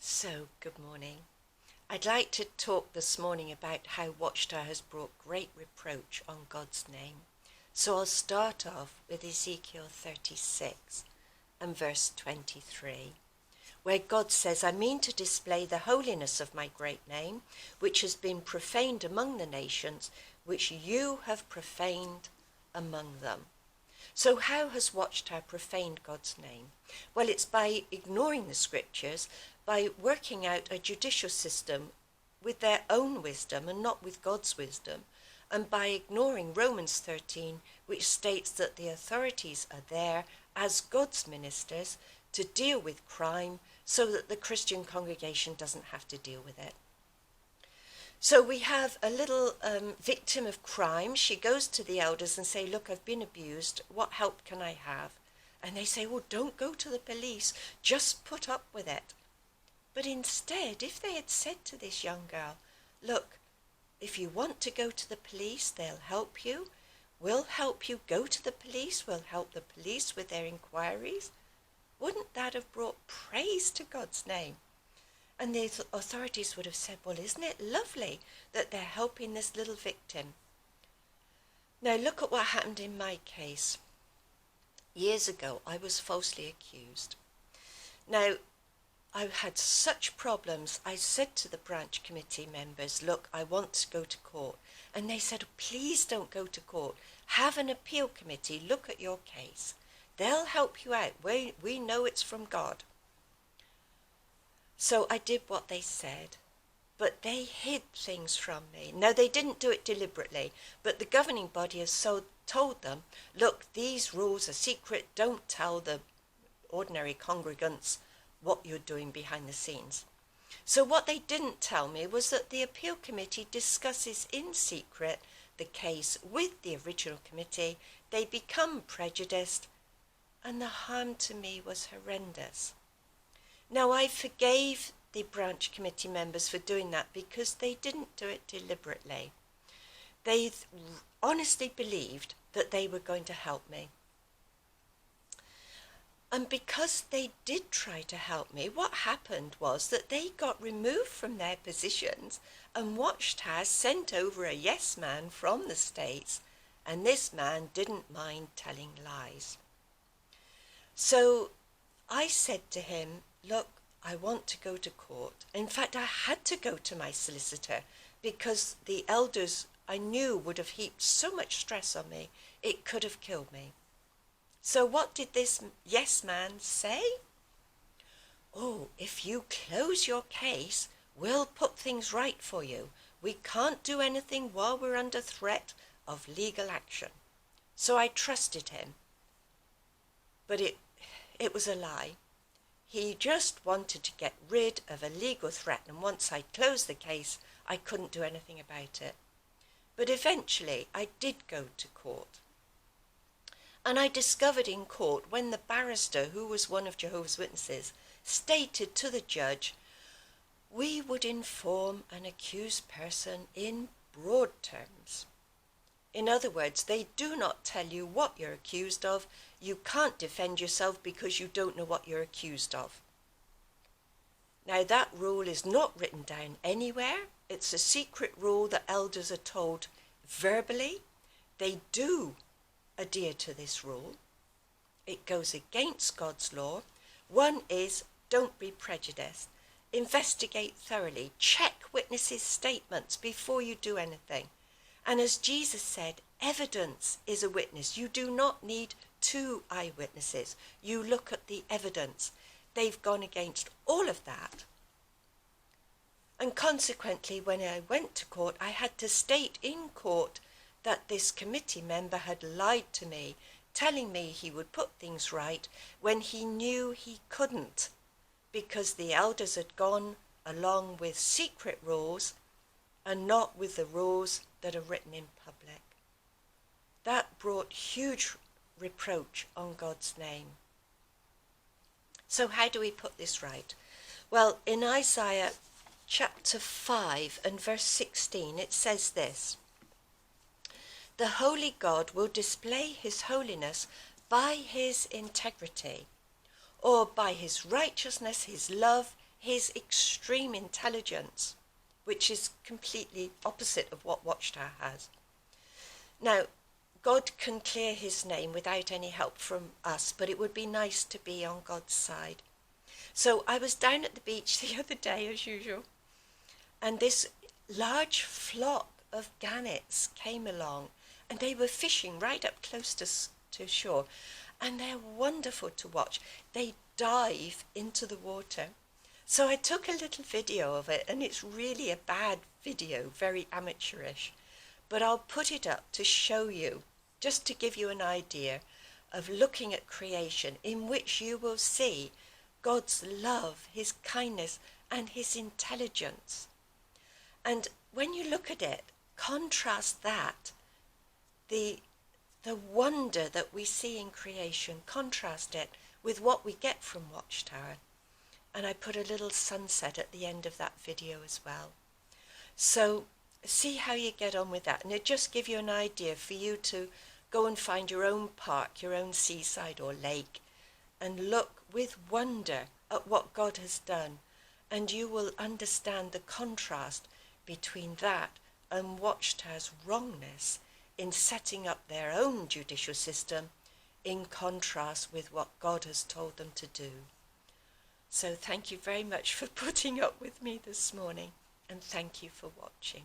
So, good morning. I'd like to talk this morning about how Watchtower has brought great reproach on God's name. So I'll start off with Ezekiel 36 and verse 23, where God says, "I mean to display the holiness of my great name, which has been profaned among the nations, which you have profaned among them." So how has Watchtower profaned God's name? Well, it's by ignoring the scriptures, by working out a judicial system with their own wisdom and not with God's wisdom, and by ignoring Romans 13, which states that the authorities are there as God's ministers to deal with crime so that the Christian congregation doesn't have to deal with it. So we have a little victim of crime. She goes to the elders and say, "Look, I've been abused. What help can I have?" And they say, "Well, don't go to the police. Just put up with it." But instead, if they had said to this young girl, "Look, if you want to go to the police, they'll help you. We'll help you go to the police. We'll help the police with their inquiries," wouldn't that have brought praise to God's name? And the authorities would have said, "Well, isn't it lovely that they're helping this little victim?" Now look at what happened in my case. Years ago, I was falsely accused. Now, I had such problems. I said to the branch committee members, "Look, I want to go to court." And they said, "Please don't go to court. Have an appeal committee look at your case. They'll help you out. We know it's from God." So I did what they said, but they hid things from me. Now, they didn't do it deliberately, but the governing body has told them, "Look, these rules are secret. Don't tell the ordinary congregants what you're doing behind the scenes." So what they didn't tell me was that the appeal committee discusses in secret the case with the original committee. They become prejudiced, and the harm to me was horrendous. Now, I forgave the branch committee members for doing that because they didn't do it deliberately. They honestly believed that they were going to help me. And because they did try to help me, what happened was that they got removed from their positions, and Watchtower sent over a yes man from the States, and this man didn't mind telling lies. So I said to him, "Look, I want to go to court." In fact, I had to go to my solicitor because the elders I knew would have heaped so much stress on me, it could have killed me. So what did this yes man say? "Oh, if you close your case, we'll put things right for you. We can't do anything while we're under threat of legal action." So I trusted him. But it was a lie. He just wanted to get rid of a legal threat, and once I closed the case, I couldn't do anything about it. But eventually, I did go to court. And I discovered in court when the barrister, who was one of Jehovah's Witnesses, stated to the judge, "We would inform an accused person in broad terms." In other words, they do not tell you what you're accused of. You can't defend yourself because you don't know what you're accused of. Now, that rule is not written down anywhere. It's a secret rule that elders are told verbally. They do adhere to this rule. It goes against God's law. One is, don't be prejudiced. Investigate thoroughly. Check witnesses' statements before you do anything. And as Jesus said, evidence is a witness. You do not need two eyewitnesses. You look at the evidence. They've gone against all of that. And consequently, when I went to court, I had to state in court that this committee member had lied to me, telling me he would put things right when he knew he couldn't, because the elders had gone along with secret rules and not with the rules that are written in public. That brought huge reproach on God's name. So how do we put this right? Well, in Isaiah chapter 5 and verse 16, it says this: "The holy God will display his holiness by his integrity," or by his righteousness, his love, his extreme intelligence, which is completely opposite of what Watchtower has. Now, God can clear his name without any help from us, but it would be nice to be on God's side. So I was down at the beach the other day, as usual, and this large flock of gannets came along, and they were fishing right up close to shore, and they're wonderful to watch. They dive into the water. So I took a little video of it, and it's really a bad video, very amateurish, but I'll put it up to show you, just to give you an idea of looking at creation, in which you will see God's love, his kindness, and his intelligence. And when you look at it, contrast that, the wonder that we see in creation, contrast it with what we get from Watchtower. And I put a little sunset at the end of that video as well. So see how you get on with that. And it just give you an idea for you to go and find your own park, your own seaside or lake, and look with wonder at what God has done. And you will understand the contrast between that and Watchtower's wrongness in setting up their own judicial system in contrast with what God has told them to do. So thank you very much for putting up with me this morning, and thank you for watching.